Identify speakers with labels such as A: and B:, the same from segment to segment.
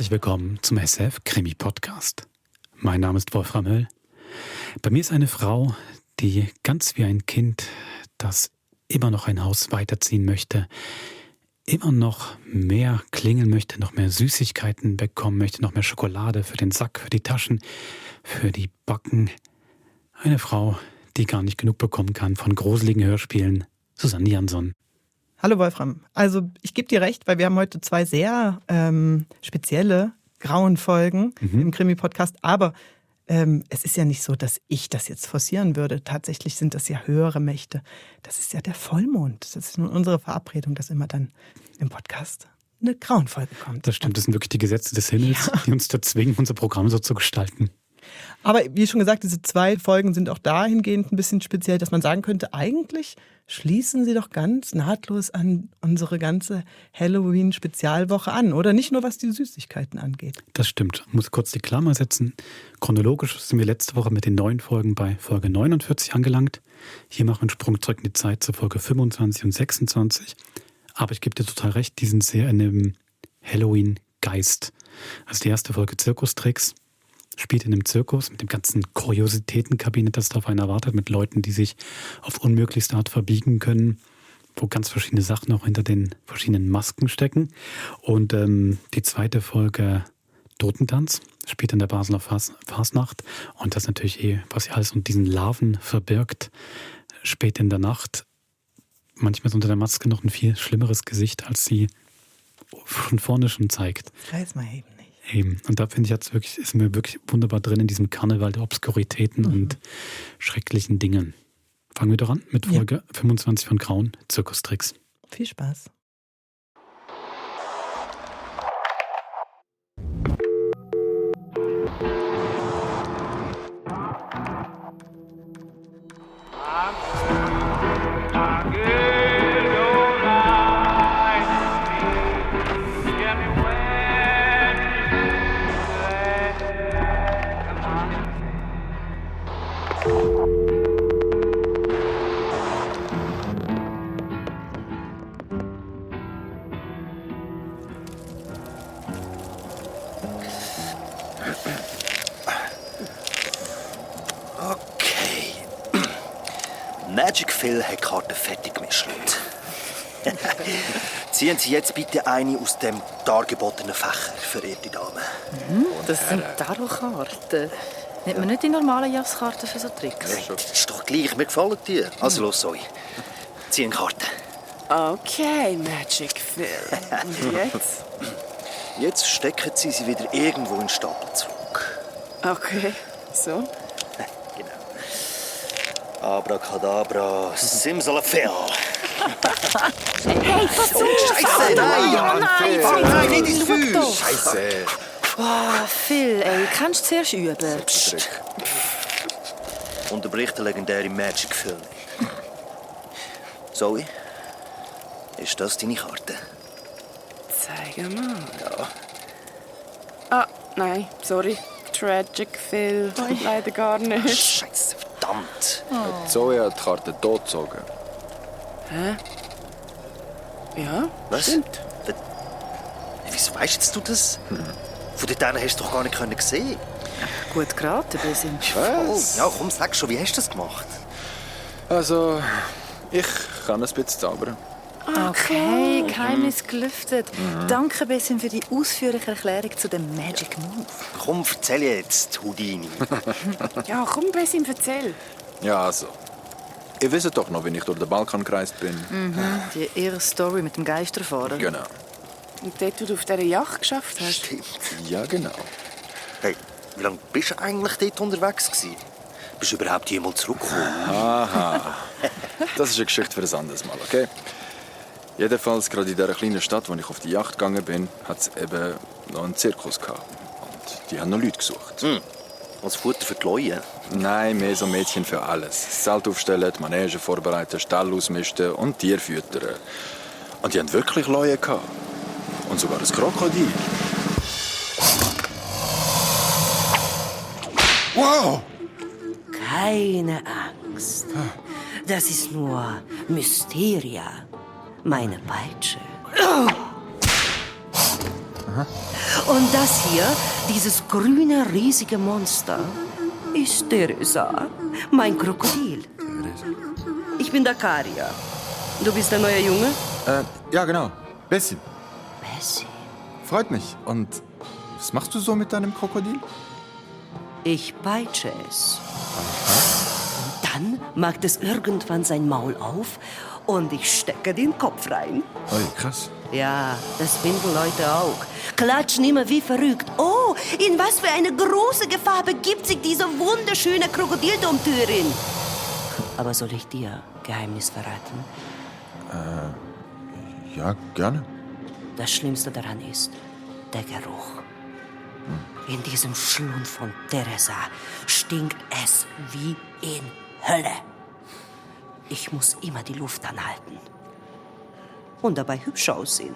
A: herzlich willkommen zum SF Krimi Podcast. Mein Name ist Wolfram Höll. Bei mir ist eine Frau, die ganz wie ein Kind, das immer noch ein Haus weiterziehen möchte, immer noch mehr klingeln möchte, noch mehr Süßigkeiten bekommen möchte, noch mehr Schokolade für den Sack, für die Taschen, für die Backen. Eine Frau, die gar nicht genug bekommen kann von gruseligen Hörspielen. Susanne Jansson.
B: Hallo Wolfram. Also ich gebe dir recht, weil wir haben heute zwei sehr spezielle Grauenfolgen im Krimi-Podcast. Aber es ist ja nicht so, dass ich das jetzt forcieren würde. Tatsächlich sind das ja höhere Mächte. Das ist ja der Vollmond. Das ist nun unsere Verabredung, dass immer dann im Podcast eine Grauenfolge kommt.
A: Das stimmt, das sind wirklich die Gesetze des Himmels, die uns da zwingen, unser Programm so zu gestalten.
B: Aber wie schon gesagt, diese zwei Folgen sind auch dahingehend ein bisschen speziell, dass man sagen könnte, eigentlich schließen sie doch ganz nahtlos an unsere ganze Halloween-Spezialwoche an, oder? Nicht nur, was die Süßigkeiten angeht.
A: Das stimmt. Ich muss kurz die Klammer setzen. Chronologisch sind wir letzte Woche mit den neuen Folgen bei Folge 49 angelangt. Hier machen wir einen Sprung zurück in die Zeit zu Folge 25 und 26. Aber ich gebe dir total recht, die sind sehr in dem Halloween-Geist. Also die erste Folge Zirkustricks spielt in einem Zirkus mit dem ganzen Kuriositätenkabinett, das da auf einen erwartet, mit Leuten, die sich auf unmöglichste Art verbiegen können, wo ganz verschiedene Sachen auch hinter den verschiedenen Masken stecken. Und die zweite Folge Totentanz spielt in der Basler Fasnacht. Und das natürlich was sich alles unter diesen Larven verbirgt, spät in der Nacht. Manchmal ist unter der Maske noch ein viel schlimmeres Gesicht, als sie von vorne schon zeigt.
B: Weiß man eben nicht.
A: Eben. Und da finde ich, ist mir wirklich wunderbar drin in diesem Karneval der Obskuritäten und schrecklichen Dingen. Fangen wir doch an mit Folge 25 von Grauen, Zirkustricks.
B: Viel Spaß.
C: Magic Phil hat die Karte fertig gemischt. Ziehen Sie jetzt bitte eine aus dem dargebotenen Fächer, verehrte Dame.
D: Das sind Tarotkarten. Nimmt man nicht die normalen Jazzkarten für so Tricks?
C: Hey, das ist doch gleich, mir gefallen die. Also los, Zoe. Zieh eine Karte.
E: Okay, Magic Phil. Und jetzt?
C: Jetzt stecken Sie sie wieder irgendwo in den Stapel zurück.
E: Okay, so.
C: Genau. Abracadabra, Simsalafel.
D: Hey, pass auf!
C: Scheiße, nein! Nein, nicht ins Feuer!
F: Scheiße!
D: Oh, Phil, ey, kannst du zuerst üben?
C: Unterbrich den legendären Magic Phil. Zoe, ist das deine Karte?
E: Zeig mal.
C: Ja.
E: Ah, nein, sorry. Tragic Phil. Leider gar nicht.
C: Scheiße, verdammt.
F: Zoe hat die Karte totgezogen.
E: Hä? Ja,
C: Was?
E: stimmt.
C: Wieso weißt jetzt du das? Von dort hast du doch gar nicht sehen.
D: Gut geraten, Besim.
F: Was?
C: Ja, komm, sag schon, wie hast du das gemacht?
F: Also, ich kann ein bisschen zaubern.
D: Okay, Geheimnis gelüftet. Danke, Besim, für die ausführliche Erklärung zu dem Magic Move.
C: Komm, erzähl jetzt, Houdini.
E: Ja, komm, Besim, erzähl.
F: Ja, also. Ihr wisst doch noch, wie ich durch den Balkan gereist bin.
D: Die ihre Story mit dem Geisterfahrer.
F: Genau.
E: Und dort, wo du auf dieser Yacht geschafft hast.
C: Stimmt.
F: Ja, genau.
C: Hey, wie lange bist du eigentlich dort unterwegs gewesen? Bist du überhaupt jemals zurückgekommen?
F: Aha. Das ist eine Geschichte für ein anderes Mal, okay? Jedenfalls, gerade in dieser kleinen Stadt, wo ich auf die Yacht gegangen bin, hat es eben noch einen Zirkus gehabt. Und die haben noch Leute gesucht.
C: Als Futter für die Leute?
F: Nein, mehr so Mädchen für alles. Das Zelt aufstellen, die Manege vorbereiten, Stall ausmisten und Tiere füttern. Und die hatten wirklich Leute gehabt. Und sogar ein Krokodil. Wow!
G: Keine Angst. Das ist nur Mysteria, meine Peitsche. Und das hier, dieses grüne, riesige Monster, ist Teresa, mein Krokodil. Ich bin Dakaria. Du bist der neue Junge?
F: Ja, genau. Bessie.
G: Bessie.
F: Freut mich. Und was machst du so mit deinem Krokodil?
G: Ich peitsche es. Und dann macht es irgendwann sein Maul auf und ich stecke den Kopf rein.
F: Oi, krass.
G: Ja, das finden Leute auch. Klatschen immer wie verrückt. Oh, in was für eine große Gefahr begibt sich diese wunderschöne Krokodildomtürin? Aber soll ich dir Geheimnis verraten?
F: Ja, gerne.
G: Das Schlimmste daran ist der Geruch. In diesem Schlund von Teresa stinkt es wie in Hölle. Ich muss immer die Luft anhalten. Und dabei hübsch aussehen.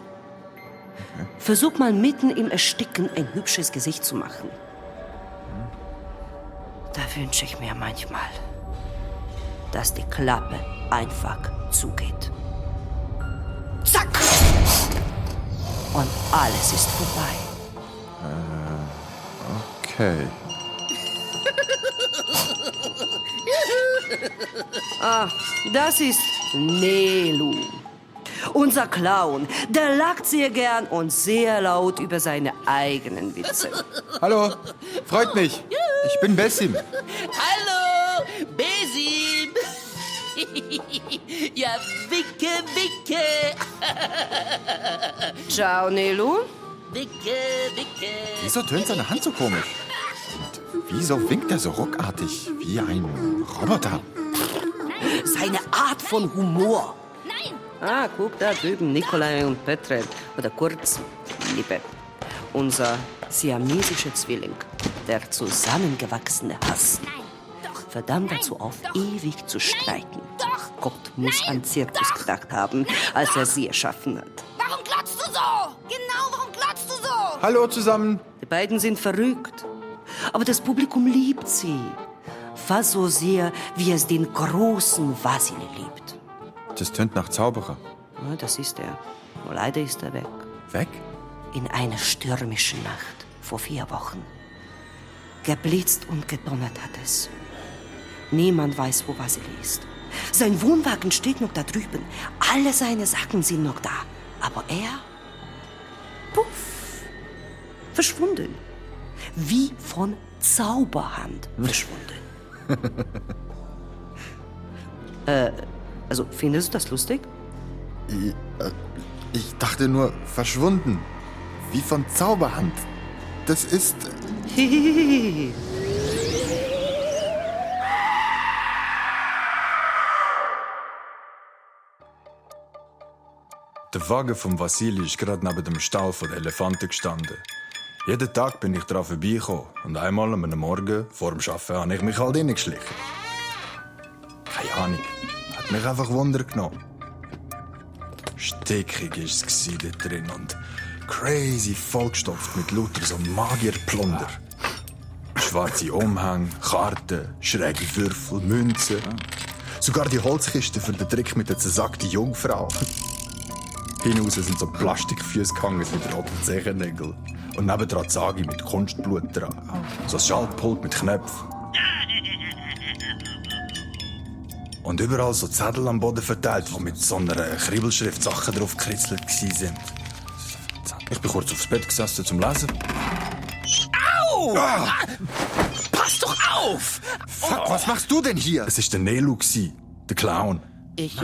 G: Okay. Versuch mal mitten im Ersticken ein hübsches Gesicht zu machen. Da wünsche ich mir manchmal, dass die Klappe einfach zugeht. Zack! Und alles ist vorbei.
F: Okay.
G: Das ist Nelu. Unser Clown, der lacht sehr gern und sehr laut über seine eigenen Witze.
F: Hallo, freut mich. Ich bin Bessim.
H: Hallo, Besim. Ja, Wicke, Wicke.
G: Ciao, Nelu.
H: Wicke, Wicke.
F: Wieso tönt seine Hand so komisch? Und wieso winkt er so ruckartig, wie ein Roboter?
G: Seine Art von Humor. Ah, guck da drüben, Nikolai und Petre. Oder kurz, Liebe. Unser siamesischer Zwilling, der zusammengewachsene Hass. Verdammt dazu auf, ewig zu streiten. Gott muss an Zirkus gedacht haben, als er sie erschaffen hat.
I: Warum glotzt du so? Genau, warum glotzt du so?
F: Hallo zusammen.
G: Die beiden sind verrückt. Aber das Publikum liebt sie. Fast so sehr, wie es den großen Vasili liebt.
F: Das tönt nach Zauberer.
G: Ja, das ist er. Nur leider ist er weg.
F: Weg?
G: In einer stürmischen Nacht vor 4 Wochen. Geblitzt und gedonnert hat es. Niemand weiß, wo Vasili ist. Sein Wohnwagen steht noch da drüben. Alle seine Sachen sind noch da. Aber er, puff, verschwunden. Wie von Zauberhand verschwunden. Also, findest du das lustig?
F: Ich dachte nur, verschwunden. Wie von Zauberhand. Das ist... Der Wagen von Vasili ist gerade neben dem Stall der Elefanten gestanden. Jeden Tag bin ich daran vorbeigekommen und einmal am Morgen vor dem Arbeiten habe ich mich halt reingeschlichen. Keine Ahnung, hat mich einfach Wunder genommen. Stickig war es dort drin und crazy vollgestopft mit lauter so Magierplunder. Schwarze Umhänge, Karten, schräge Würfel, Münzen. Sogar die Holzkiste für den Trick mit der zersackten Jungfrau. Hinaus sind so Plastikfüße gehangen mit roten Zechennägeln. Und nebendran Sagi mit Kunstblut dran. So ein Schaltpult mit Knöpfen. Und überall so Zettel am Boden verteilt, die mit so einer Kribbelschrift Sachen drauf gekritzelt waren. Ich bin kurz aufs Bett gesessen zum Lesen.
H: Au! Ah! Pass doch auf!
F: Fuck, was machst du denn hier? Es war der Nelu, der Clown.
H: Ich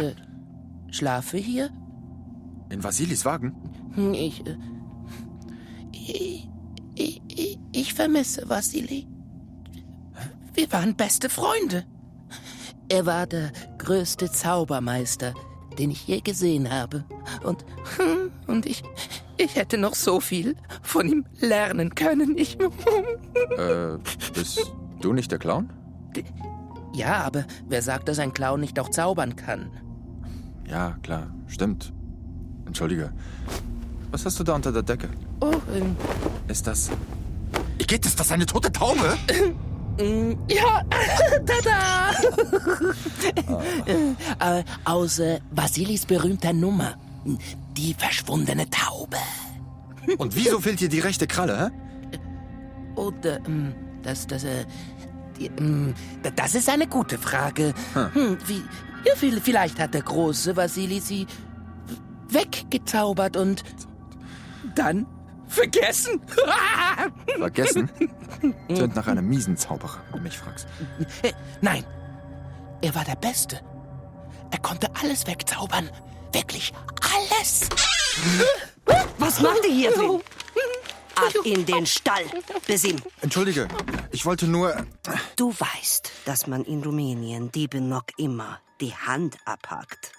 H: schlafe hier?
F: In Vasilis Wagen?
H: Ich vermisse Vasili. Wir waren beste Freunde. Er war der größte Zaubermeister, den ich je gesehen habe. Und ich hätte noch so viel von ihm lernen können.
F: Bist du nicht der Clown?
H: Ja, aber wer sagt, dass ein Clown nicht auch zaubern kann?
F: Ja, klar, stimmt. Entschuldige. Was hast du da unter der Decke?
H: Oh,
F: Ist das... Igitt, ist das eine tote Taube?
H: Ja, tada! Aus Vasilis berühmter Nummer. Die verschwundene Taube.
F: Und wieso fehlt dir die rechte Kralle, hä?
H: Oder, das ist eine gute Frage. Vielleicht hat der große Wassili sie weggezaubert und dann vergessen.
F: Vergessen? Tönt nach einem miesen Zauberer, wenn du mich fragst.
H: Nein, er war der Beste. Er konnte alles wegzaubern. Wirklich alles.
G: Was macht ihr hier drin? Ab in den Stall, Besim.
F: Entschuldige, ich wollte nur...
G: Du weißt, dass man in Rumänien Dieben noch immer die Hand abhackt.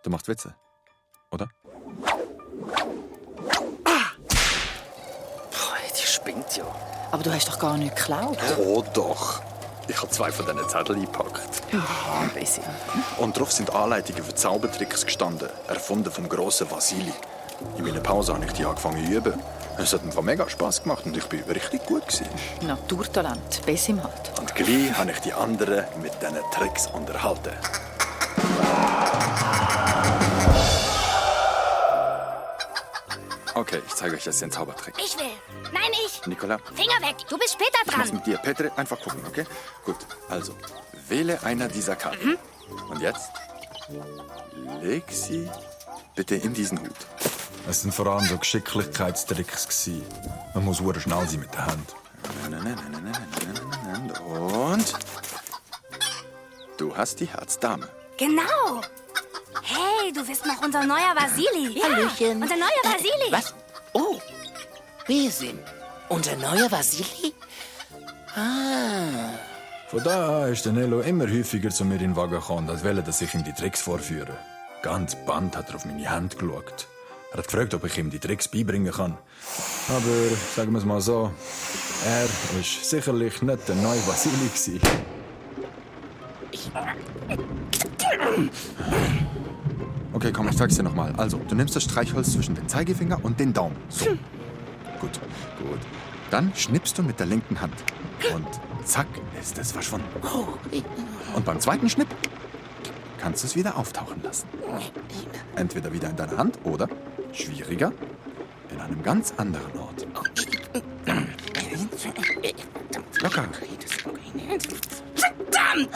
F: Du machst Witze, oder?
D: Die spinnt ja. Aber du hast doch gar nichts geklaut.
F: Oh doch. Ich habe 2 von diesen Zetteln eingepackt.
D: Ja, bisschen.
F: Und drauf sind Anleitungen für Zaubertricks gestanden, erfunden vom grossen Wassili. In meiner Pause habe ich die angefangen zu üben. Es hat mir mega Spass gemacht und ich war richtig gut gewesen.
D: Naturtalent, Besim halt.
F: Und gleich habe ich die anderen mit diesen Tricks unterhalten. Okay, ich zeige euch jetzt den Zaubertrick.
I: Ich will. Nein, ich.
F: Nicola,
I: Finger weg. Du bist später
F: ich mach's
I: dran.
F: mit dir. Petre, einfach gucken, okay? Gut, also, wähle einer dieser Karten. Und jetzt leg sie bitte in diesen Hut.
J: Es waren vor allem so Geschicklichkeitstricks. Man muss sehr schnell sein mit der Hand.
F: Und du hast die Herzdame.
I: Genau. Hey, du bist noch unser neuer Wassili. Ja,
H: Hallöchen.
I: unser neuer Wassili.
H: Was? Oh, Besim. Unser neuer Wassili?
J: Von da an ist der Nello immer häufiger zu mir in den Wagen gekommen, als wollte, dass ich ihm die Tricks vorführe. Ganz band hat er auf meine Hand geschaut. Er hat gefragt, ob ich ihm die Tricks beibringen kann. Aber, sagen wir es mal so, er war sicherlich nicht der neue Wassili gewesen.
F: Okay, komm, ich sag's dir nochmal. Also, du nimmst das Streichholz zwischen den Zeigefinger und den Daumen. So. Gut. Dann schnippst du mit der linken Hand. Und zack, ist es verschwunden. Und beim zweiten Schnipp kannst du es wieder auftauchen lassen. Entweder wieder in deiner Hand oder, schwieriger, in einem ganz anderen Ort. Locker.
H: Verdammt!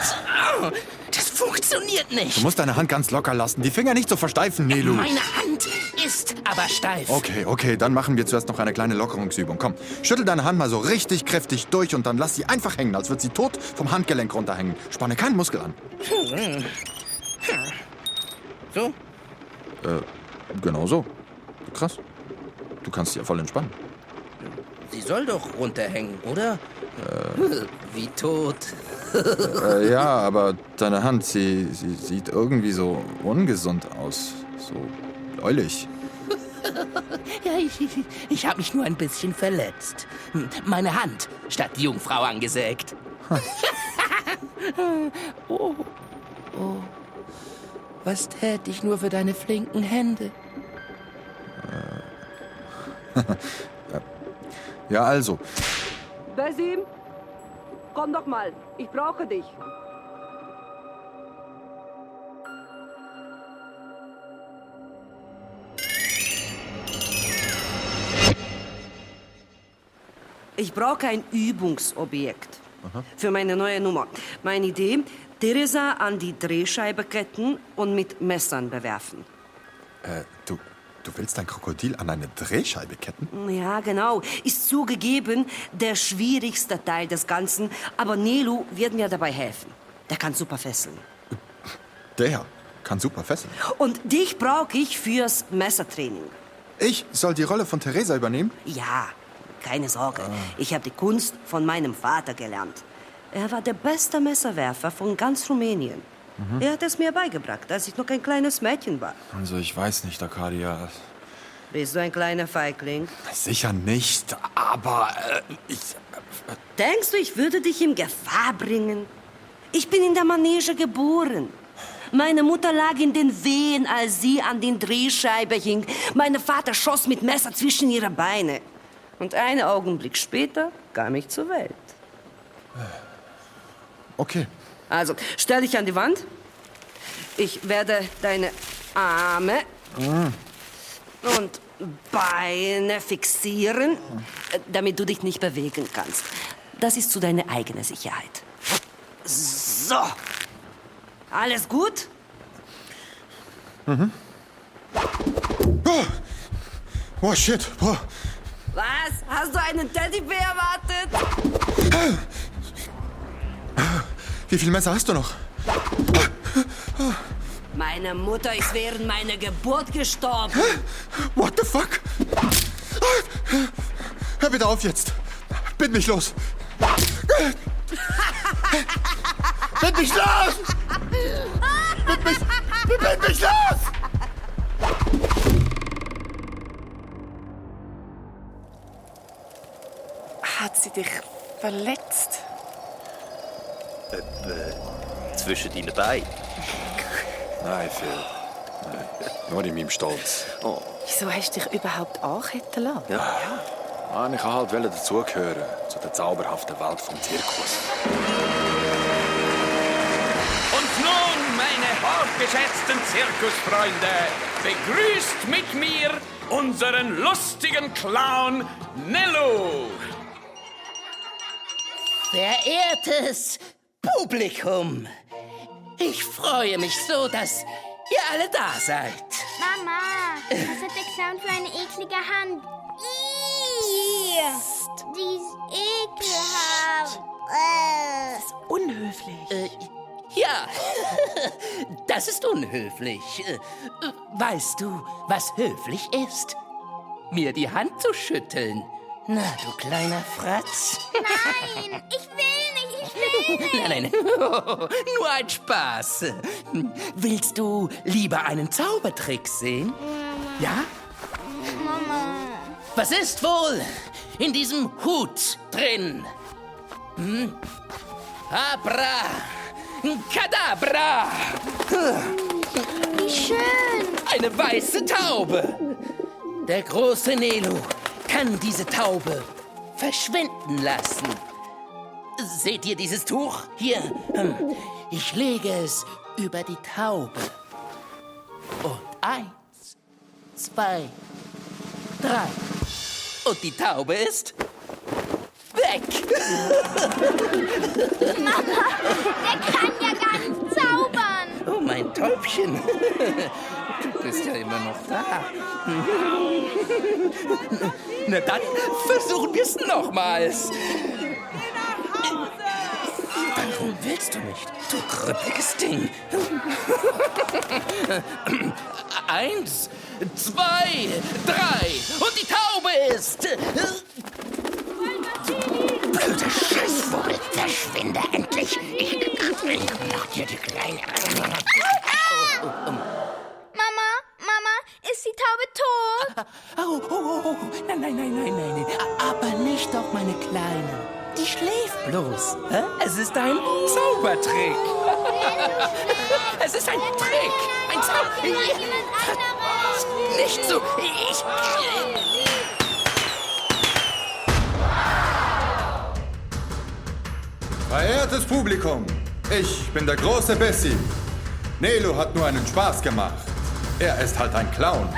H: Das funktioniert nicht.
F: Du musst deine Hand ganz locker lassen. Die Finger nicht so versteifen, Nelu.
H: Meine Hand ist aber steif.
F: Okay, dann machen wir zuerst noch eine kleine Lockerungsübung. Komm, schüttel deine Hand mal so richtig kräftig durch und dann lass sie einfach hängen, als würde sie tot vom Handgelenk runterhängen. Spanne keinen Muskel an.
H: So?
F: Genau so. Krass. Du kannst sie ja voll entspannen.
H: Sie soll doch runterhängen, oder? Wie tot.
F: Ja, aber deine Hand, sie sieht irgendwie so ungesund aus. So bläulich.
H: Ja, ich habe mich nur ein bisschen verletzt. Meine Hand statt die Jungfrau angesägt. Oh. Was täte ich nur für deine flinken Hände?
F: Ja, also.
G: Besim, komm doch mal. Ich brauche dich. Ich brauche ein Übungsobjekt für meine neue Nummer. Meine Idee, Theresa an die Drehscheibe ketten und mit Messern bewerfen.
F: Du willst dein Krokodil an eine Drehscheibe ketten?
G: Ja, genau. Ist zugegeben der schwierigste Teil des Ganzen. Aber Nelu wird mir dabei helfen. Der kann super fesseln.
F: Der kann super fesseln.
G: Und dich brauche ich fürs Messertraining.
F: Ich soll die Rolle von Theresa übernehmen?
G: Ja, keine Sorge. Ich habe die Kunst von meinem Vater gelernt. Er war der beste Messerwerfer von ganz Rumänien. Er hat es mir beigebracht, als ich noch ein kleines Mädchen war.
J: Also, ich weiß nicht, Arcadia.
G: Bist du ein kleiner Feigling?
F: Sicher nicht, aber
G: Denkst du, ich würde dich in Gefahr bringen? Ich bin in der Manege geboren. Meine Mutter lag in den Wehen, als sie an den Drehscheibe hing. Mein Vater schoss mit Messer zwischen ihre Beine. Und einen Augenblick später kam ich zur Welt.
F: okay.
G: Also, stell dich an die Wand. Ich werde deine Arme und Beine fixieren, damit du dich nicht bewegen kannst. Das ist zu deiner eigenen Sicherheit. So. Alles gut?
J: Mhm. Oh shit. Oh.
G: Was? Hast du einen Teddybär erwartet?
J: Wie viele Messer hast du noch?
G: Meine Mutter ist während meiner Geburt gestorben.
J: What the fuck? Hör bitte auf jetzt. Bind mich los. Bind mich los! Bind mich los!
E: Hat sie dich verletzt?
C: Zwischen deinen Beinen.
F: Nein, Phil. Nein. Nur in meinem Stolz.
C: Oh.
D: Wieso hast du dich überhaupt anketten lassen?
C: Ja.
F: Ich wollte halt dazugehören, zu der zauberhaften Welt vom Zirkus.
K: Und nun, meine hochgeschätzten Zirkusfreunde, begrüßt mit mir unseren lustigen Clown Nello.
H: Verehrtes Publikum, ich freue mich so, dass ihr alle da seid.
I: Mama, was hat der Clown für eine eklige Hand? Die ist ekelhaft.
D: Das ist unhöflich.
H: Ja, das ist unhöflich. Weißt du, was höflich ist? Mir die Hand zu schütteln. Na, du kleiner Fratz.
I: Nein, ich will nicht.
H: Nein, nur ein Spaß. Willst du lieber einen Zaubertrick sehen? Ja?
I: Mama.
H: Was ist wohl in diesem Hut drin? Abra, Kadabra.
I: Wie schön.
H: Eine weiße Taube. Der große Nelo kann diese Taube verschwinden lassen. Seht ihr dieses Tuch? Hier. Ich lege es über die Taube. Und 1, 2, 3. Und die Taube ist weg.
I: Mama, der kann ja gar nicht zaubern.
H: Oh, mein Täubchen. Du bist ja immer noch da. Na dann versuchen wir es nochmals. Warum willst du nicht, du krüppiges Ding? 1, 2, 3 und die Taube ist... Blöder Scheißvogel, verschwinde endlich. Ich mach dir die kleine...
I: Mama, ist die Taube tot?
H: Oh, nein. Aber nicht doch, meine Kleine. Die schläft bloß. Es ist ein Zaubertrick. Es ist ein Trick. Ein Zaubertrick. Nicht so.
J: Verehrtes Publikum, ich bin der große Bessie. Nelo hat nur einen Spaß gemacht. Er ist halt ein Clown,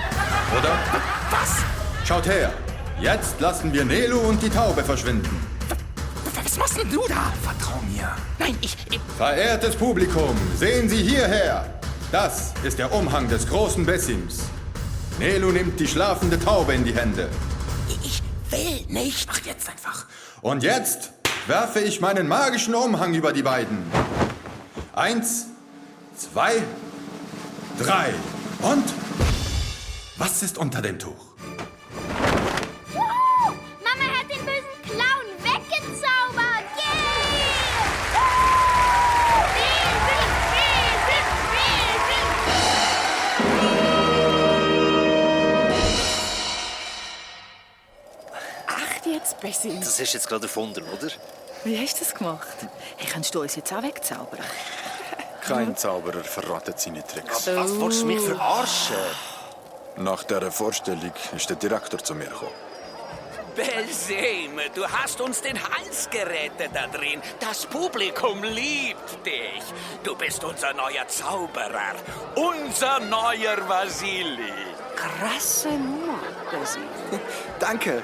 J: oder?
H: Was?
J: Schaut her. Jetzt lassen wir Nelo und die Taube verschwinden.
H: Was machst denn du da?
K: Vertrau mir.
H: Nein, ich...
J: Verehrtes Publikum, sehen Sie hierher. Das ist der Umhang des großen Bessims. Nelo nimmt die schlafende Taube in die Hände.
H: Ich will nicht.
K: Mach jetzt einfach.
J: Und jetzt werfe ich meinen magischen Umhang über die beiden. 1, 2, 3. Und? Was ist unter dem Tuch?
I: Mama hat den bösen Clown weggezaubert.
E: Ach, jetzt besser.
C: Das hast du jetzt gerade erfunden, oder?
D: Wie hast du das gemacht? Hey, kannst du uns jetzt auch wegzaubern?
F: Kein Zauberer verratet seine Tricks.
C: Was willst du mich verarschen?
F: Nach dieser Vorstellung ist der Direktor zu mir gekommen.
K: Belzeme, du hast uns den Hals gerettet da drin. Das Publikum liebt dich. Du bist unser neuer Zauberer. Unser neuer Vasili.
D: Krasse Nummer.
G: Bessie.
C: Danke.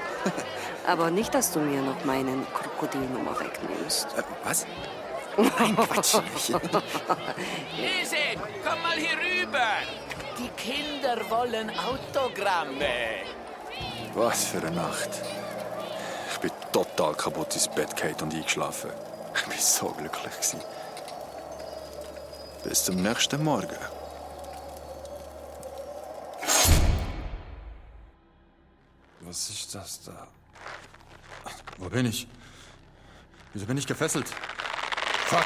G: Aber nicht, dass du mir noch meinen Krokodilnummer wegnimmst.
C: Was? Nein, Quatsch.
K: Lesen, komm mal hier rüber. Die Kinder wollen Autogramme.
F: Was für eine Nacht. Ich bin total kaputt ins Bett gefallen und eingeschlafen. Ich war so glücklich gewesen. Bis zum nächsten Morgen. Was ist das da? Wo bin ich? Wieso bin ich gefesselt? Fuck!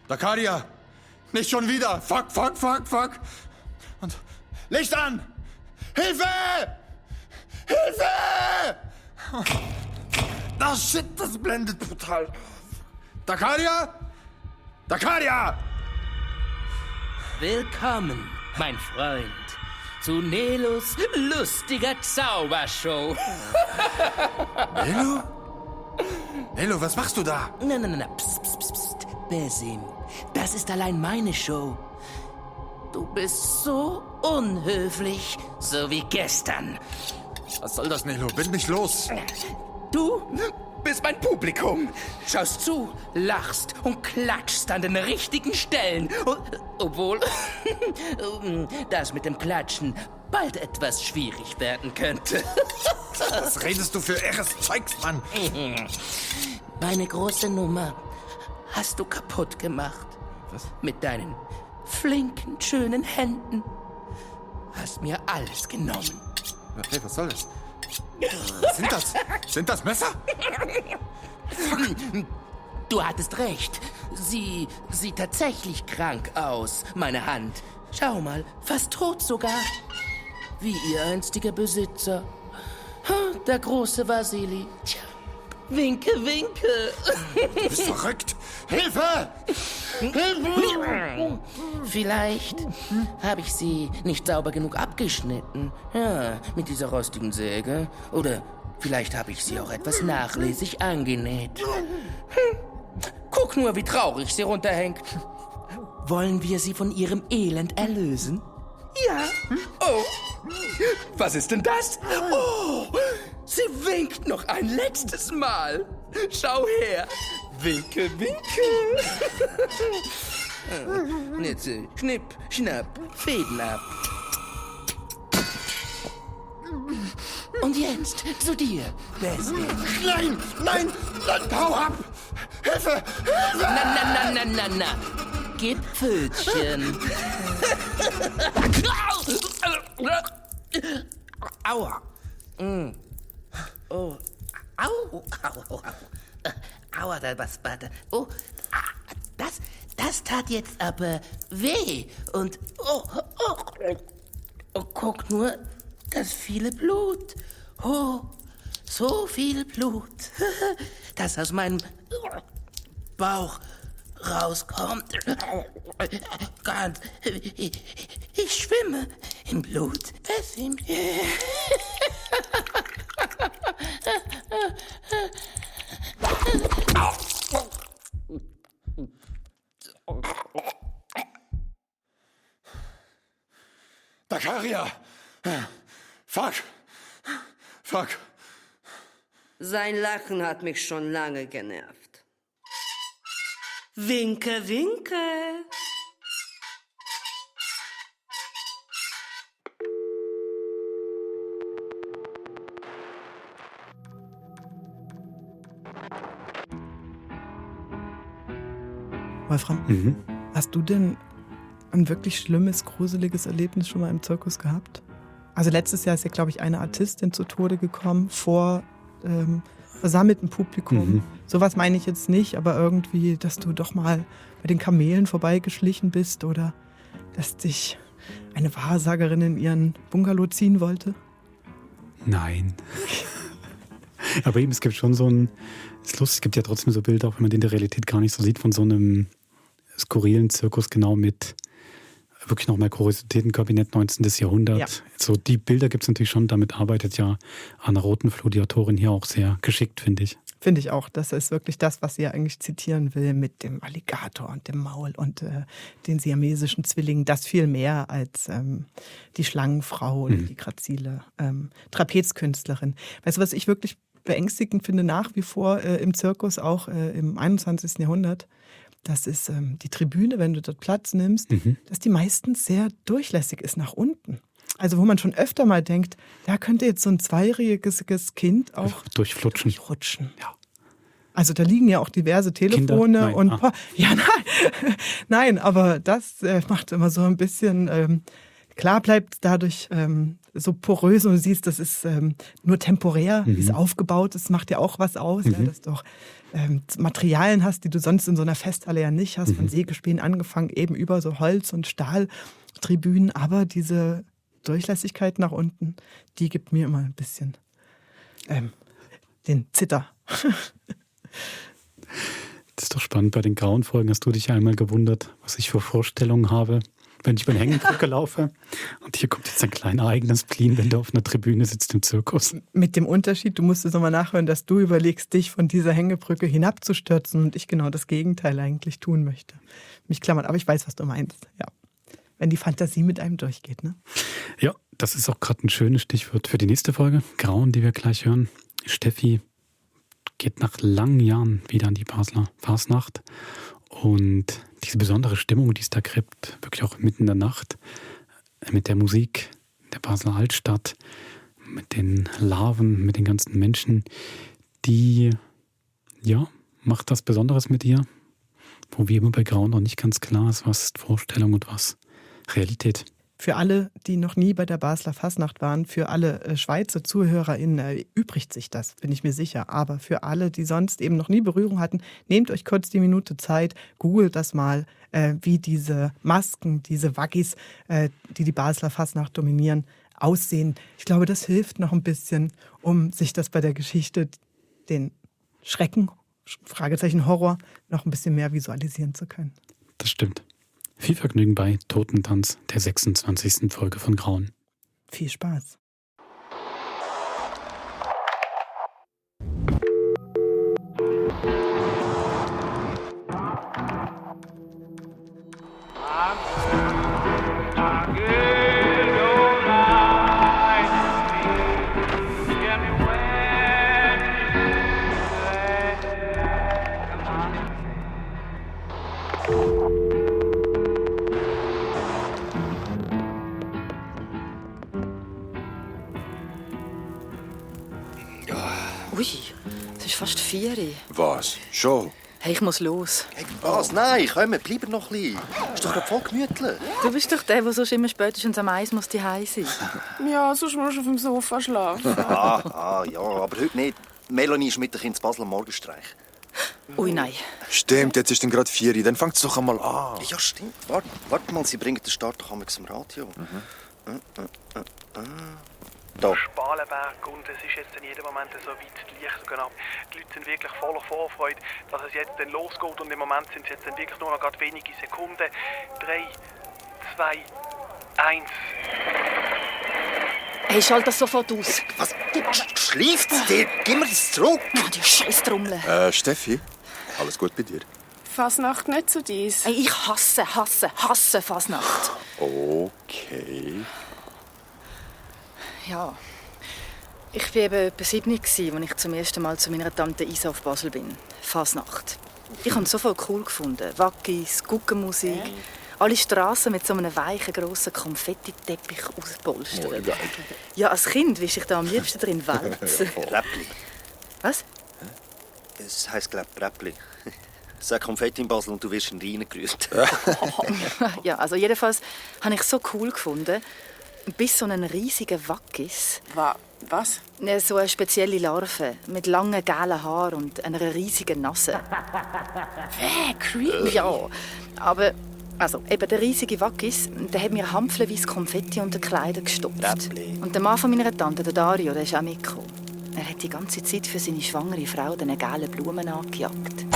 F: Dakaria! Nicht schon wieder! Fuck! Und Licht an! Hilfe! Hilfe! Das Shit, das blendet brutal. Dakaria! Dakaria!
H: Willkommen, mein Freund, zu Nelos lustiger Zaubershow.
F: Nelo? Nelo, was machst du da?
H: Na, psst, Besim, das ist allein meine Show. Du bist so unhöflich, so wie gestern.
F: Was soll das, Nelo? Bind mich los.
H: Du bist mein Publikum. Schaust zu, lachst und klatschst an den richtigen Stellen. Obwohl das mit dem Klatschen bald etwas schwierig werden könnte.
F: Was redest du für irres Zeugs, Mann?
H: Meine große Nummer hast du kaputt gemacht.
F: Was?
H: Mit deinen flinken, schönen Händen. Hast mir alles genommen.
F: Hey, was soll das? Was sind das? Sind das Messer?
H: Du hattest recht. Sie sieht tatsächlich krank aus, meine Hand. Schau mal, fast tot sogar. Wie ihr einstiger Besitzer. Der große Vasili. Tja, winke, winke.
F: Du bist verrückt. Hilfe! Hilfe!
H: Vielleicht habe ich sie nicht sauber genug abgeschnitten. Ja, mit dieser rostigen Säge. Oder vielleicht habe ich sie auch etwas nachlässig angenäht. Guck nur, wie traurig sie runterhängt. Wollen wir sie von ihrem Elend erlösen? Ja. Oh, was ist denn das? Oh, sie winkt noch ein letztes Mal. Schau her. Winke, winke. Jetzt schnipp, schnapp, Fäden ab. Und jetzt zu dir, Bessie.
F: Nein, hau ab! Hilfe!
H: Na. Gipfelchen. Aua. Oh. Au. Aua, oh, das tat jetzt aber weh. Und guck nur, das viele Blut. Oh, so viel Blut, das aus meinem Bauch rauskommt. Ganz, ich schwimme im Blut.
F: Dakaria! Fuck!
G: Sein Lachen hat mich schon lange genervt. Winke, winke.
B: Wolfram, hast du denn ein wirklich schlimmes, gruseliges Erlebnis schon mal im Zirkus gehabt? Also letztes Jahr ist ja, glaube ich, eine Artistin zu Tode gekommen vor versammeltem Publikum. Sowas meine ich jetzt nicht, aber irgendwie, dass du doch mal bei den Kamelen vorbeigeschlichen bist oder dass dich eine Wahrsagerin in ihren Bungalow ziehen wollte?
A: Nein. Aber eben, es gibt schon so ein, ist lustig, es gibt ja trotzdem so Bilder, auch wenn man die in der Realität gar nicht so sieht, von so einem skurrilen Zirkus, genau mit wirklich nochmal Kuriositätenkabinett 19. Jahrhundert. Ja. So die Bilder gibt es natürlich schon, damit arbeitet ja Anna Rothenfloh, die Autorin, hier auch sehr geschickt, finde ich.
B: finde ich auch. Das ist wirklich das, was sie ja eigentlich zitieren will mit dem Alligator und dem Maul und den siamesischen Zwillingen. Das viel mehr als die Schlangenfrau oder die grazile Trapezkünstlerin. Weißt du, was ich wirklich beängstigend finde nach wie vor im Zirkus, auch im 21. Jahrhundert? Das ist die Tribüne, wenn du dort Platz nimmst, dass die meistens sehr durchlässig ist nach unten. Also wo man schon öfter mal denkt, da könnte jetzt so ein zweijähriges Kind auch durchrutschen. Ja. Also da liegen ja auch diverse Telefone
A: Nein.
B: und nein, aber das macht immer so ein bisschen klar bleibt dadurch so porös und du siehst, das ist nur temporär, wie es aufgebaut ist, macht ja auch was aus, ja, dass du auch Materialien hast, die du sonst in so einer Festhalle ja nicht hast, von Sägespänen angefangen, eben über so Holz- und Stahltribünen, aber diese Durchlässigkeit nach unten, die gibt mir immer ein bisschen den Zitter.
A: Das ist doch spannend. Bei den grauen Folgen hast du dich ja einmal gewundert, was ich für Vorstellungen habe, wenn ich über eine Hängebrücke laufe. Und hier kommt jetzt ein kleiner eigener Spleen, wenn du auf einer Tribüne sitzt im Zirkus.
B: Mit dem Unterschied, du musst es nochmal nachhören, dass du überlegst, dich von dieser Hängebrücke hinabzustürzen und ich genau das Gegenteil eigentlich tun möchte. Mich klammern, aber ich weiß, was du meinst. Ja. Wenn die Fantasie mit einem durchgeht, ne?
A: Ja, das ist auch gerade ein schönes Stichwort für die nächste Folge. Grauen, die wir gleich hören. Steffi geht nach langen Jahren wieder an die Basler Fasnacht. Und diese besondere Stimmung, die es da gibt, wirklich auch mitten in der Nacht, mit der Musik der Basler Altstadt, mit den Larven, mit den ganzen Menschen, die, ja, macht das Besonderes mit ihr, wo wie immer bei Grauen noch nicht ganz klar ist, was ist Vorstellung und was Realität.
B: Für alle, die noch nie bei der Basler Fasnacht waren, für alle Schweizer ZuhörerInnen erübrigt sich das, bin ich mir sicher. Aber für alle, die sonst eben noch nie Berührung hatten, nehmt euch kurz die Minute Zeit, googelt das mal, wie diese Masken, diese Waggis, die die Basler Fasnacht dominieren, aussehen. Ich glaube, das hilft noch ein bisschen, um sich das bei der Geschichte, den Schrecken, Fragezeichen Horror, noch ein bisschen mehr visualisieren zu können.
A: Das stimmt. Viel Vergnügen bei Totentanz, der 26. Folge von Grauen.
B: Viel Spaß.
D: Ui, es ist fast 4 Uhr.
F: Was? Schon?
D: Hey, ich muss los.
C: Hey, was? Nein, komm, bleib noch ein bisschen. Ist doch gerade voll gemütlich.
D: Du bist doch der, der sonst immer spätestens am 1 muss zu Hause sein.
E: Ja, sonst musst du auf dem Sofa schlafen.
C: Ja, aber heute nicht. Melanie ist mit den Kindern in Basel am Morgenstreich.
D: Ui, nein.
F: Stimmt, jetzt ist es gerade 4 Uhr, dann fängt es doch einmal an.
C: Ja, stimmt. Warte mal, sie bringen den Start doch einmal zum Radio. Da.
L: Spalenberg und es ist jetzt in jedem Moment so weit, die Lichter gehen ab. Die Leute sind wirklich voller Vorfreude, dass es jetzt dann losgeht und im Moment sind es jetzt dann wirklich nur noch gerade wenige Sekunden. 3, 2, 1.
D: Hey, schalt das sofort aus.
C: Was? Schläft es dir? Gib mir das zurück.
D: Oh, die Scheißtrommel.
F: Steffi, alles gut bei dir?
E: Fasnacht nicht so dies.
D: Hey, ich hasse Fasnacht.
F: Okay.
D: Ja. Ich war eben etwa 7, als ich zum ersten Mal zu meiner Tante Isa auf Basel bin. Fasnacht. Ich habe es so voll cool gefunden. Wackis, Guckenmusik. Alle Strassen mit so einem weichen, grossen Konfettiteppich auspolstert. Ja, als Kind wische ich da am liebsten drin wälzen.
C: Räppli.
D: Was?
C: Es heisst, glaube ich, Räppli. Sag Konfetti in Basel und du wirst in den Rhein gerührt.
D: Ja, also jedenfalls habe ich es so cool gefunden. Bis so einen riesigen Wackis.
E: Was?
D: So eine spezielle Larve mit langen, gelben Haaren und einer riesigen Nase.
E: Creepy.
D: Ja, aber also, eben der riesige Wackis, der hat mir hampfenweise Konfetti unter die Kleider gestopft. Und der Mann von meiner Tante, der Dario, der ist auch mitgekommen. Er hat die ganze Zeit für seine schwangere Frau den gelben Blumen angejagt.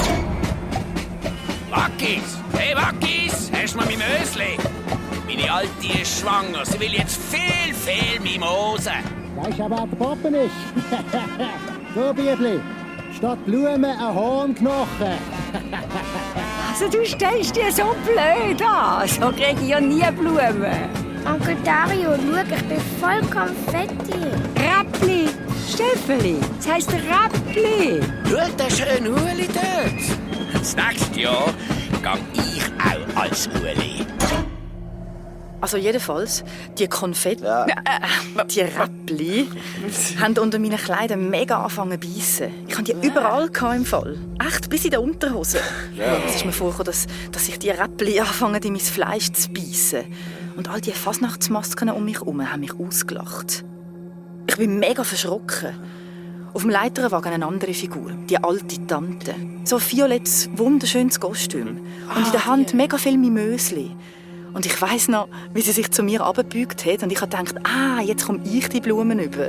K: Wackis! Hey Wackis! Hast du mal mein Mösli? Meine Alte ist schwanger. Sie will jetzt viel Mimosen.
M: Weisst aber, der Poppen ist. So, Biebli. Statt Blumen ein Hornknochen.
N: Also du stellst dir so blöd an. So kriege ich ja nie Blumen.
I: Onkel Dario, schau, ich bin voll Konfetti.
N: Rappli, Steffeli, das heisst Rappli.
K: Schau den schönen Ueli dort. Das nächste Jahr gehe ich auch als Ueli.
D: Also jedenfalls, die Konfetti, die Räppli, haben unter meinen Kleidern mega angefangen zu beißen. Ich hatte die überall im Fall. Echt, bis in der Unterhose. Es ist mir vorgekommen, dass sich die Räppli anfangen, in mein Fleisch zu beißen. Und all die Fasnachtsmasken um mich herum haben mich ausgelacht. Ich bin mega verschrocken. Auf dem Leiterwagen eine andere Figur, die alte Tante. So ein violettes, wunderschönes Kostüm. Und in der Hand mega viel Mimösli. Und ich weiss noch, wie sie sich zu mir runtergebeugt hat. Und ich habe gedacht, jetzt komme ich die Blumen über.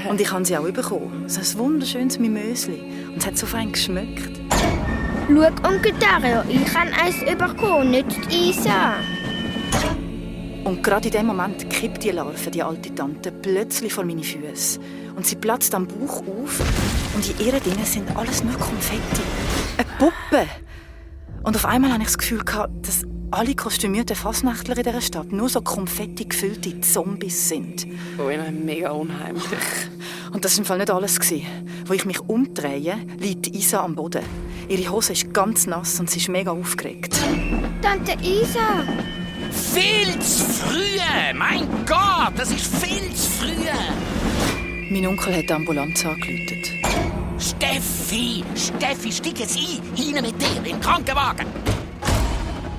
D: Und ich habe sie auch bekommen. So ein wunderschönes Mimösli. Und es hat so fein geschmeckt.
I: Schau, Onkel Dario, ich habe eins bekommen, nicht die Isa.
D: Und gerade in dem Moment kippt die Larve, die alte Tante, plötzlich vor meine Füße. Und sie platzt am Bauch auf. Und in ihren Dingen sind alles nur Konfetti. Eine Puppe. Und auf einmal hatte ich das Gefühl, dass alle kostümierten Fasnächtler in dieser Stadt nur so Konfetti gefüllte Zombies sind.
E: Oh, mega unheimlich.
D: Und das war im Fall nicht alles. Als ich mich umdrehe, liegt Isa am Boden. Ihre Hose ist ganz nass und sie ist mega aufgeregt.
I: Tante Isa!
K: Viel zu früh! Mein Gott, das ist viel zu früh!
D: Mein Onkel hat die Ambulanz angerufen.
K: Steffi, steig jetzt ein! Rein mit dir, in den Krankenwagen!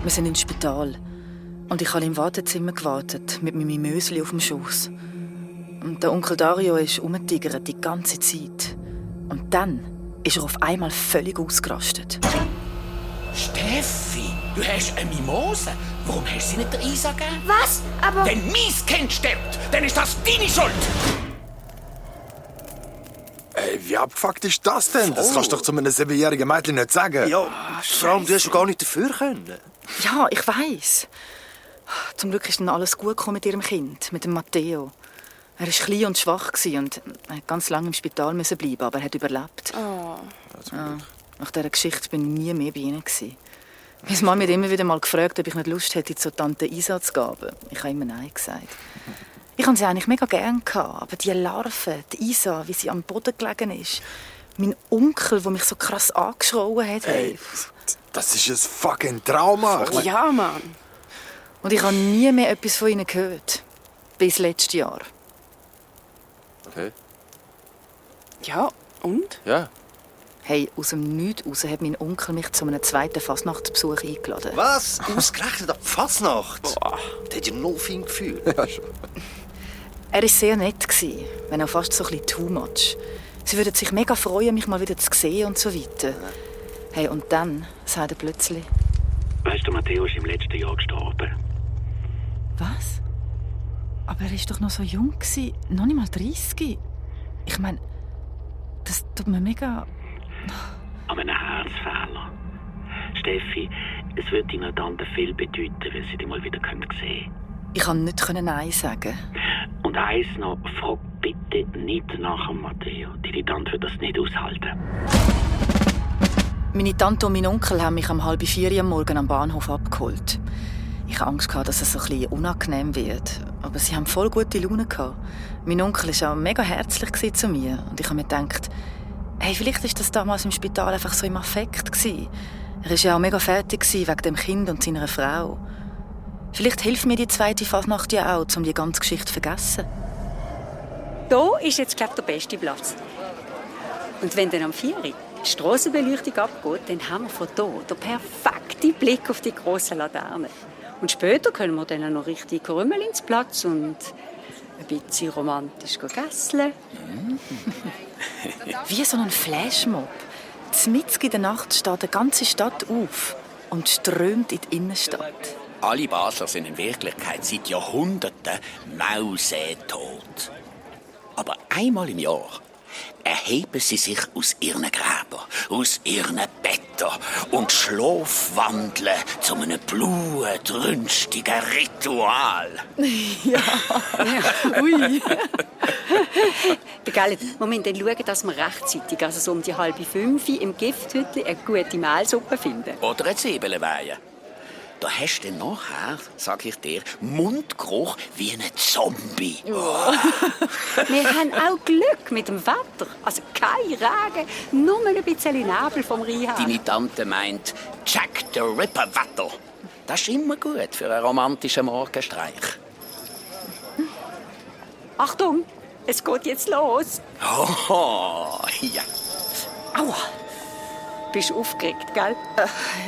D: Wir sind ins Spital. Und ich habe im Wartezimmer gewartet, mit meinem Mimösli auf dem Schoß. Und der Onkel Dario ist rumgetigert die ganze Zeit. Und dann ist er auf einmal völlig ausgerastet.
K: Steffi, du hast eine Mimose. Warum hast du sie nicht der Isa gegeben?
I: Was? Aber...
K: Wenn mein Kind stirbt, dann ist das deine Schuld.
J: Ey, wie abgefuckt ist das denn? Das kannst du doch zu einem 7-jährigen Mädchen nicht sagen.
C: Ja, vor allem, du hast gar nicht dafür können.
D: Ja, ich weiss. Zum Glück ist dann alles gut gekommen mit ihrem Kind, mit dem Matteo. Er war klein und schwach und musste ganz lange im Spital bleiben, aber er hat überlebt.
E: Oh.
D: Ja, nach dieser Geschichte bin ich nie mehr bei ihnen. Meine Mama hat immer wieder mal gefragt, ob ich nicht Lust hätte, zur Tante Isa zu gehen. Ich habe immer Nein gesagt. Ich hatte sie eigentlich mega gerne, aber die Larve, die Isa, wie sie am Boden gelegen ist, mein Onkel, der mich so krass angeschrauen hat.
J: Hey, das ist ein fucking Trauma.
E: Ja, Mann.
D: Und ich habe nie mehr etwas von ihnen gehört. Bis letztes Jahr.
F: Okay.
E: Ja, und?
F: Ja.
D: Hey, aus dem Nichts raus hat mein Onkel mich zu einem zweiten Fasnachtsbesuch eingeladen.
C: Was? Ausgerechnet an die Fasnacht? Boah. Der hat ja null fein Gefühl.
F: Ja, schon.
D: Er war sehr nett, wenn auch fast so ein bisschen too much. Sie würden sich mega freuen, mich mal wieder zu sehen und so weiter. Hey, und dann sagt er plötzlich...
O: Weißt du, Matteo ist im letzten Jahr gestorben.
D: Was? Aber er war doch noch so jung, noch nicht mal 30. Ich meine, das tut mir mega...
O: An einem Herzfehler. Steffi, es würde deiner Tante viel bedeuten, wenn sie dich mal wieder sehen könnte.
D: Ich konnte nicht Nein sagen.
O: Und eins noch, frag bitte nicht nach dem Matteo. Deine Tante wird das nicht aushalten.
D: Meine Tante und mein Onkel haben mich um 3:30 am Morgen am Bahnhof abgeholt. Ich hatte Angst, dass es so ein bisschen unangenehm wird. Aber sie haben voll gute Laune gehabt. Mein Onkel war auch mega herzlich zu mir. Und ich habe mir gedacht, hey, vielleicht war das damals im Spital einfach so im Affekt. Er war ja auch mega fertig wegen dem Kind und seiner Frau. Vielleicht hilft mir die zweite Fasnacht ja auch, um die ganze Geschichte zu vergessen.
N: Hier ist jetzt, glaube ich, der beste Platz. Und wenn dann am 4 Uhr die Strassenbeleuchtung abgeht, dann haben wir von hier den perfekten Blick auf die grossen Laternen. Und später können wir dann noch richtig Rümmel ins Platz und ein bisschen romantisch gässeln.
D: Wie so ein Flashmob. Mitten in der Nacht steht die ganze Stadt auf und strömt in die Innenstadt.
K: Alle Basler sind in Wirklichkeit seit Jahrhunderten mausetot. Aber einmal im Jahr erheben sie sich aus ihren Gräbern, aus ihren Betten weiter und schlafwandeln zu einem blutrünstigen Ritual.
N: Ja. Ui. Gell, wir müssen dann schauen, dass wir rechtzeitig, also so um die 4:30 im Gifthütli, eine gute Mehlsuppe finden.
K: Oder eine Zwiebelweihe. Da hast du dann nachher, sag ich dir, Mundgeruch wie ein Zombie.
N: Oh. Wir haben auch Glück mit dem Wetter. Also kein Regen, nur ein bisschen Nebel vom Rhein her.
K: Deine Tante meint Jack the Ripper Wetter. Das ist immer gut für einen romantischen Morgenstreich.
N: Achtung, es geht jetzt los.
K: Oh, ja.
N: Aua. Bist du aufgeregt, gell?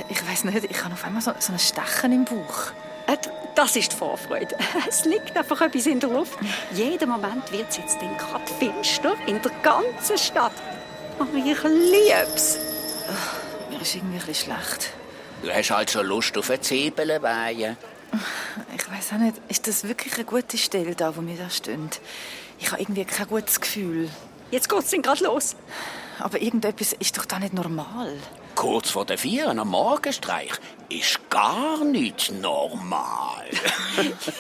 D: Ich weiss nicht, ich habe auf einmal so ein Stechen im Bauch.
N: Das ist die Vorfreude. Es liegt einfach etwas in der Luft. Jeden Moment wird es jetzt gerade finster in der ganzen Stadt. Oh, ich lieb's.
D: Mir ist irgendwie ein bisschen schlecht.
K: Du hast halt schon Lust auf eine Zwiebelweihe.
D: Ich weiss auch nicht, ist das wirklich eine gute Stelle, da, wo wir da stehen? Ich habe irgendwie kein gutes Gefühl.
N: Jetzt geht's denn gerade los.
D: Aber irgendetwas ist doch da nicht normal.
K: Kurz vor der 4 am Morgenstreich ist gar nicht normal.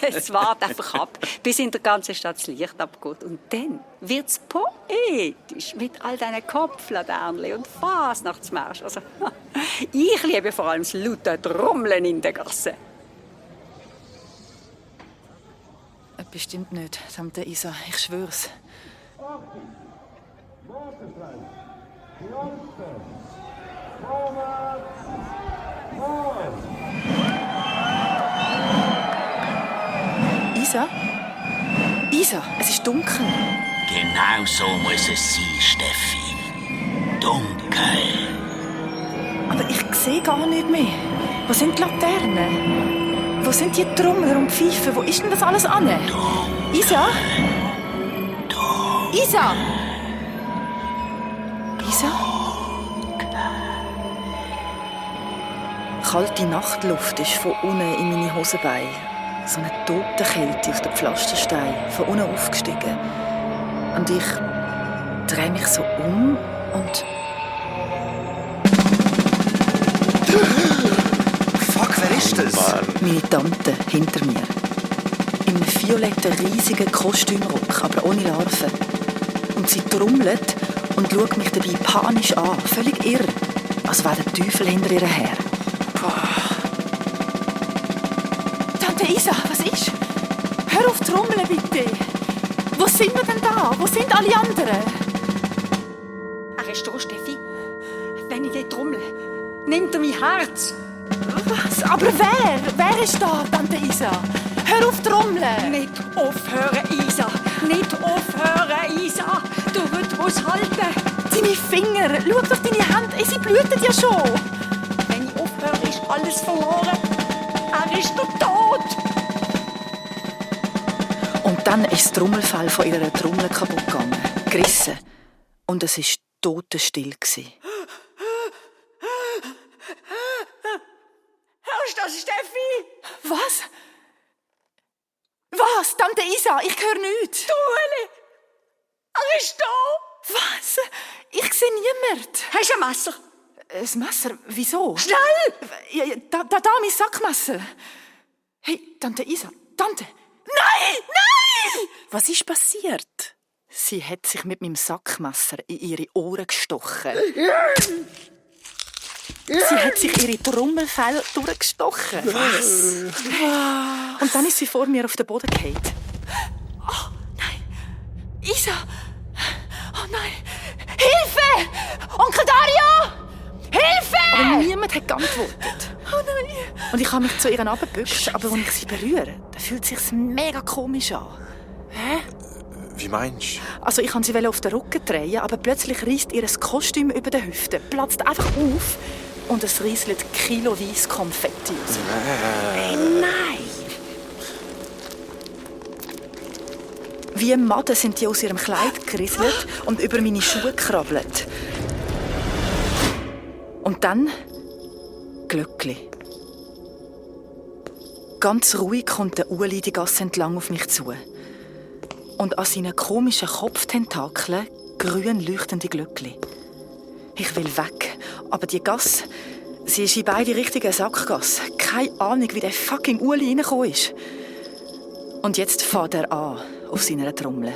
N: Es wartet einfach ab, bis in der ganzen Stadt das Licht abgeht. Und dann wird's poetisch mit all diesen Kopflaternen und Fasnachtsmärschen. Also, ich liebe vor allem das laute Trommeln in der Gasse.
D: Bestimmt nicht, Tante Isa, ich schwör's. Isa? Isa, es ist dunkel.
K: Genau so muss es sein, Steffi. Dunkel.
D: Aber ich sehe gar nicht mehr. Wo sind die Laternen? Wo sind die Trommler und Pfeifen? Wo ist denn das alles an? Isa? Isa? Isa? Kalte Nachtluft ist von unten in meine Hosenbeine. So eine Totenkälte auf den Pflasterstein, von unten aufgestiegen. Und ich drehe mich so um und...
C: Fuck, wer ist das?
D: Meine Tante hinter mir. In einem violetten, riesigen Kostümrock, aber ohne Larven. Und sie trommelt und schaut mich dabei panisch an, völlig irr, als wäre der Teufel hinter ihr her. Tante Isa, was ist? Hör auf trommeln, bitte. Wo sind wir denn da? Wo sind alle anderen?
N: Er ist da, Steffi. Wenn ich dort trommle, nimmt er mein Herz.
D: Was? Aber wer? Wer ist da, Tante Isa? Hör auf trommeln!
N: Nicht aufhören, Isa! Nicht aufhören, Isa! Du musst halten!
D: Deine Finger! Schau doch deine Hände! Sie blüten ja schon!
N: Wenn ich aufhöre, ist alles verloren. Er ist der Tod!
D: Und dann ist das Trommelfell von ihrer Trommel kaputt gegangen. Gerissen. Und es war totenstill.
N: Hörst du das, Steffi?
D: Was? Was? Tante Isa, ich höre nichts.
N: Du, Ueli! Er ist da!
D: Was? Ich sehe niemanden.
N: Hast du ein Messer?
D: Ein Messer? Wieso?
N: Schnell!
D: Ja, da, mein Sackmesser. Hey, Tante Isa, Tante! Nein! Nein! Was ist passiert? Sie hat sich mit meinem Sackmesser in ihre Ohren gestochen. Sie hat sich ihre Trommelfell durchgestochen.
N: Was?
D: Und dann ist sie vor mir auf den Boden gefallen. Oh, nein. Isa! Oh nein! Hilfe! Onkel Dario! Hilfe! Aber niemand hat geantwortet.
N: Oh nein!
D: Und ich habe mich zu ihr runtergebückt, aber als ich sie berühre, da fühlt es sich mega komisch an.
C: Hä? Wie meinst du?
D: Also ich wollte sie auf den Rücken drehen, aber plötzlich reißt ihr Kostüm über den Hüften, platzt einfach auf und es rieselt kiloweise Konfetti aus.
N: Nein!
D: Wie Maden sind die aus ihrem Kleid gerieselt und über meine Schuhe gekrabbelt. Und dann Glöckli. Ganz ruhig kommt der Ueli die Gasse entlang auf mich zu. Und an seinen komischen Kopftentakeln grün leuchtende Glöckli. Ich will weg, aber die Gasse, Sie ist in beide Richtungen Sackgasse. Keine Ahnung, wie der fucking Uli reingekommen ist. Und jetzt fährt er an, auf seiner Trommel.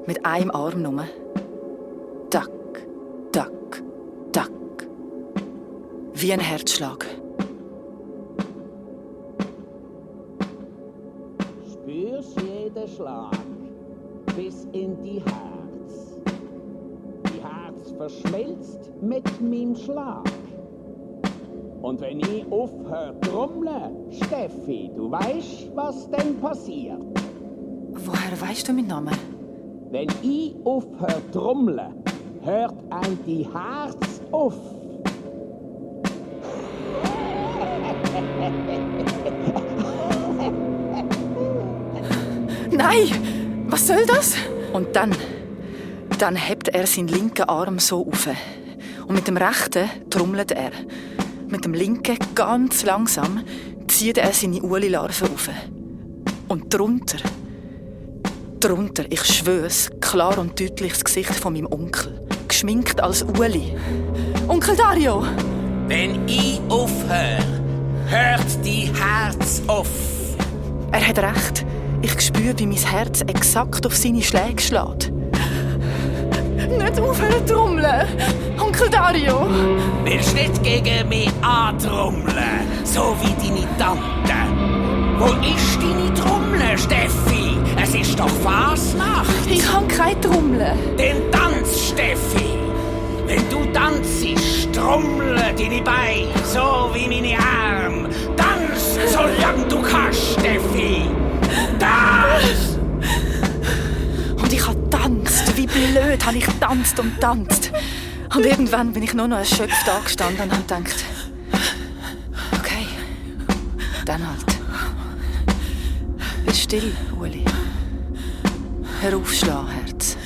D: Mit einem Arm nur. Tack, tack, tack. Wie ein Herzschlag.
O: Spürst jeden Schlag bis in die Herz. Die Herz verschmilzt mit meinem Schlag. Und wenn ich aufhöre trommeln, Steffi, du weißt, was denn passiert?
D: Woher weißt du meinen Namen?
O: Wenn ich aufhöre trommeln, hört ein die Herz auf.
D: Nein! Was soll das? Und dann hebt er seinen linken Arm so auf. Und mit dem rechten trommelt er. Mit dem linken, ganz langsam, zieht er seine Uli-Larve auf. Und drunter, ich schwör's, klar und deutlich das Gesicht von meinem Onkel. Geschminkt als Uli. Onkel Dario!
K: Wenn ich aufhöre, hört die Herz auf.
D: Er hat recht. Ich spüre, wie mein Herz exakt auf seine Schläge schlägt. Nicht aufhören trommeln, Onkel Dario!
K: Willst nicht gegen mich antrommeln, so wie deine Tante? Wo ist deine Trommel, Steffi? Es ist doch Fasnacht.
D: Ich habe keine Trommel.
K: Den Tanz, Steffi. Wenn du tanzst, trommle deine Beine, so wie meine Arme. Tanz, solange du kannst, Steffi. Tanz!
D: Und ich habe getanzt. Wie blöd habe ich getanzt und getanzt. Und irgendwann bin ich nur noch erschöpft angestanden und habe gedacht, okay, dann halt. Bist still, Uli. Hör auf, schlagen, Herz.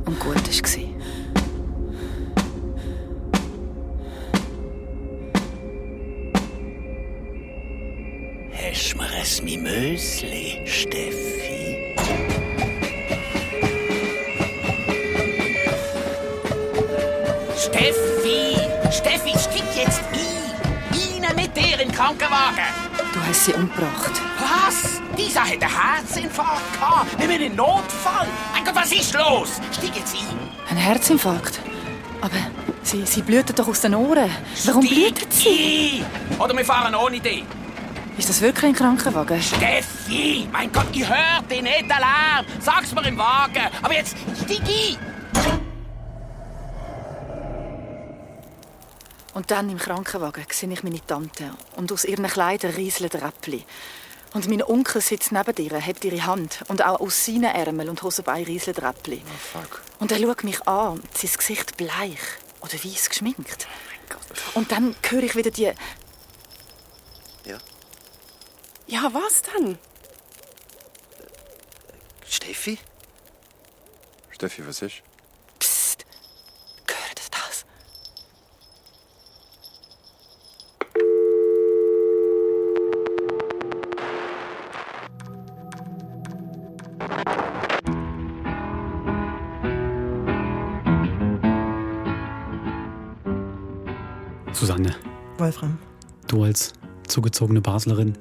D: Und gut war es.
K: Hast mir ein Mimösli, Steffi? Steffi, steig jetzt ein! Rein mit dir in den Krankenwagen!
D: Du hast sie umgebracht.
K: Was? Dieser hat einen Herzinfarkt gehabt. Wir haben einen Notfall. Mein Gott, was ist los? Steig jetzt ein.
D: Ein Herzinfarkt? Aber sie blüht doch aus den Ohren. Warum blüht sie?
K: Oder wir fahren ohne dich.
D: Ist das wirklich ein Krankenwagen?
K: Steffi, mein Gott, ich hör dich nicht, den Lärm. Sag's mir im Wagen. Aber jetzt steig ein.
D: Und dann im Krankenwagen sehe ich meine Tante. Und aus ihren Kleidern rieseln Räppli. Und mein Onkel sitzt neben ihr, hebt ihre Hand. Und auch aus seinen Ärmeln und Hosenbeinen rieseln Räppli.
F: Oh, fuck.
D: Und er schaut mich an und sein Gesicht bleich oder weiss geschminkt. Oh mein Gott. Und dann höre ich wieder die...
E: Ja, was denn?
C: Steffi?
F: Steffi, was ist?
D: Psst. Hört ihr das?
A: Susanne.
B: Wolfram.
A: Du als zugezogene Baslerin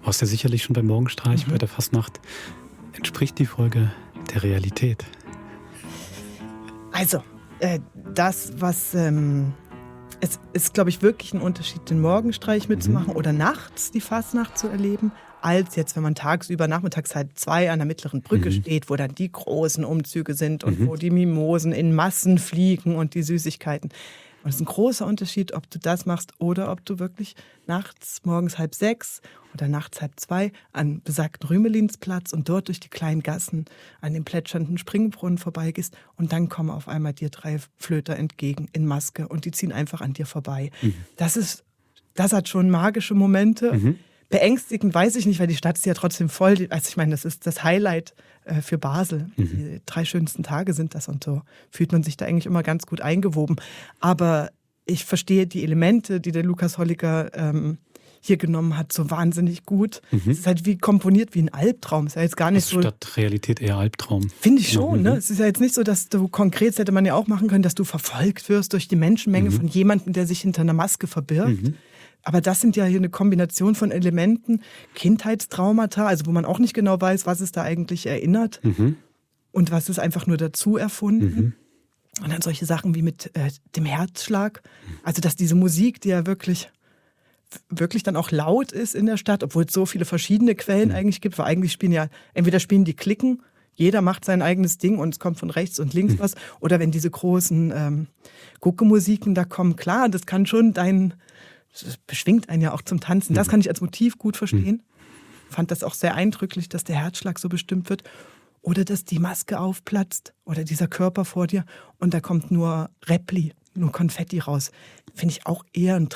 A: warst ja sicherlich schon beim Morgenstreich bei der Fastnacht. Entspricht die Folge der Realität?
B: Also, das, was... es ist, glaube ich, wirklich ein Unterschied, den Morgenstreich mitzumachen oder nachts die Fastnacht zu erleben, als jetzt, wenn man tagsüber, nachmittags halt 2 an der mittleren Brücke steht, wo dann die großen Umzüge sind und wo die Mimosen in Massen fliegen und die Süßigkeiten. Und es ist ein großer Unterschied, ob du das machst oder ob du wirklich nachts, morgens 5:30 oder nachts 1:30 an besagten Rümelinsplatz und dort durch die kleinen Gassen an dem plätschernden Springbrunnen vorbeigehst und dann kommen auf einmal dir 3 Flöter entgegen in Maske und die ziehen einfach an dir vorbei. Das hat schon magische Momente. Beängstigend weiß ich nicht, weil die Stadt ist ja trotzdem voll. Also ich meine, das ist das Highlight für Basel. Die 3 schönsten Tage sind das und so fühlt man sich da eigentlich immer ganz gut eingewoben. Aber ich verstehe die Elemente, die der Lukas Holliger hier genommen hat, so wahnsinnig gut. Es ist halt wie komponiert wie ein Albtraum. Es ist ja jetzt gar nicht so.
A: Statt Realität eher Albtraum.
B: Finde ich schon, ne? Es ist ja jetzt nicht so, dass du konkret, das hätte man ja auch machen können, dass du verfolgt wirst durch die Menschenmenge von jemandem, der sich hinter einer Maske verbirgt. Aber das sind ja hier eine Kombination von Elementen, Kindheitstraumata, also wo man auch nicht genau weiß, was es da eigentlich erinnert und was ist einfach nur dazu erfunden. Und dann solche Sachen wie mit dem Herzschlag, also dass diese Musik, die ja wirklich dann auch laut ist in der Stadt, obwohl es so viele verschiedene Quellen eigentlich gibt, weil eigentlich entweder spielen die Klicken, jeder macht sein eigenes Ding und es kommt von rechts und links was, oder wenn diese großen Gucke-Musiken da kommen, klar, das kann schon das beschwingt einen ja auch zum Tanzen. Das kann ich als Motiv gut verstehen. Fand das auch sehr eindrücklich, dass der Herzschlag so bestimmt wird. Oder dass die Maske aufplatzt oder dieser Körper vor dir und da kommt nur Repli, nur Konfetti raus. Finde ich auch eher ein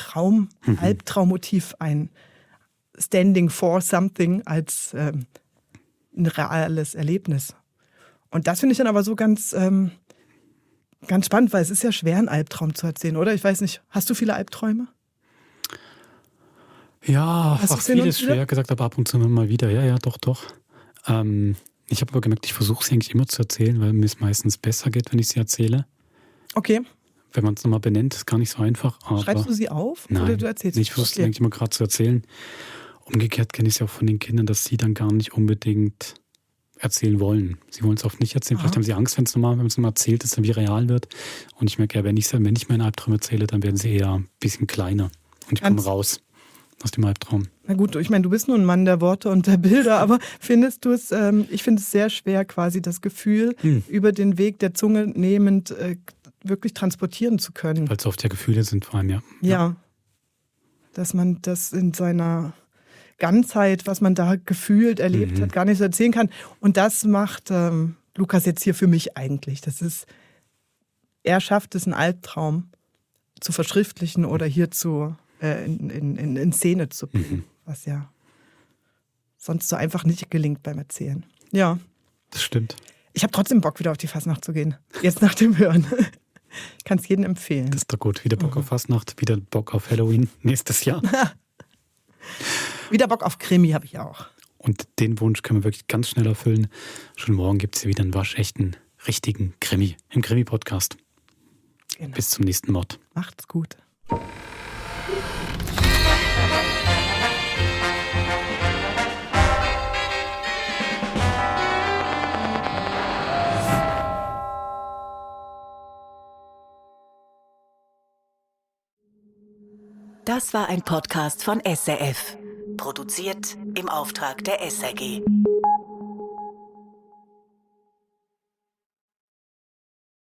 B: Albtraummotiv, ein Standing for something als ein reales Erlebnis. Und das finde ich dann aber so ganz spannend, weil es ist ja schwer, einen Albtraum zu erzählen, oder? Ich weiß nicht, hast du viele Albträume?
A: Ja, auch vieles schwer gesagt, aber ab und zu mal wieder. Ja, doch. Ich habe aber gemerkt, ich versuche sie eigentlich immer zu erzählen, weil mir es meistens besser geht, wenn ich sie erzähle.
B: Okay.
A: Wenn man es nochmal benennt, ist gar nicht so einfach. Aber
B: schreibst du sie auf
A: nein,
B: oder du erzählst sie?
A: Ich versuche sie eigentlich immer gerade zu erzählen. Umgekehrt kenne ich es ja auch von den Kindern, dass sie dann gar nicht unbedingt erzählen wollen. Sie wollen es oft nicht erzählen. Vielleicht haben sie Angst, wenn es nochmal erzählt ist, dann wie real wird. Und ich merke ja, wenn ich meine Albträume erzähle, dann werden sie eher ein bisschen kleiner. Und ich komme raus aus dem Albtraum.
B: Na gut, ich meine, du bist nur ein Mann der Worte und der Bilder, aber findest du es, ich finde es sehr schwer, quasi das Gefühl über den Weg der Zunge nehmend wirklich transportieren zu können.
A: Weil es oft ja Gefühle sind vor allem, ja.
B: Ja, dass man das in seiner Ganzheit, was man da gefühlt, erlebt hat, gar nicht so erzählen kann. Und das macht Lukas jetzt hier für mich eigentlich. Er schafft es, einen Albtraum zu verschriftlichen oder hier in Szene zu bringen, was ja sonst so einfach nicht gelingt beim Erzählen. Ja.
A: Das stimmt.
B: Ich habe trotzdem Bock, wieder auf die Fastnacht zu gehen. Jetzt nach dem Hören. Ich kann es jedem empfehlen.
A: Das ist doch gut. Wieder Bock auf Fastnacht, wieder Bock auf Halloween nächstes Jahr.
B: Wieder Bock auf Krimi habe ich auch.
A: Und den Wunsch können wir wirklich ganz schnell erfüllen. Schon morgen gibt es hier wieder einen waschechten, richtigen Krimi im Krimi-Podcast. Genau. Bis zum nächsten Mod.
B: Macht's gut.
P: Das war ein Podcast von SRF. Produziert im Auftrag der SRG.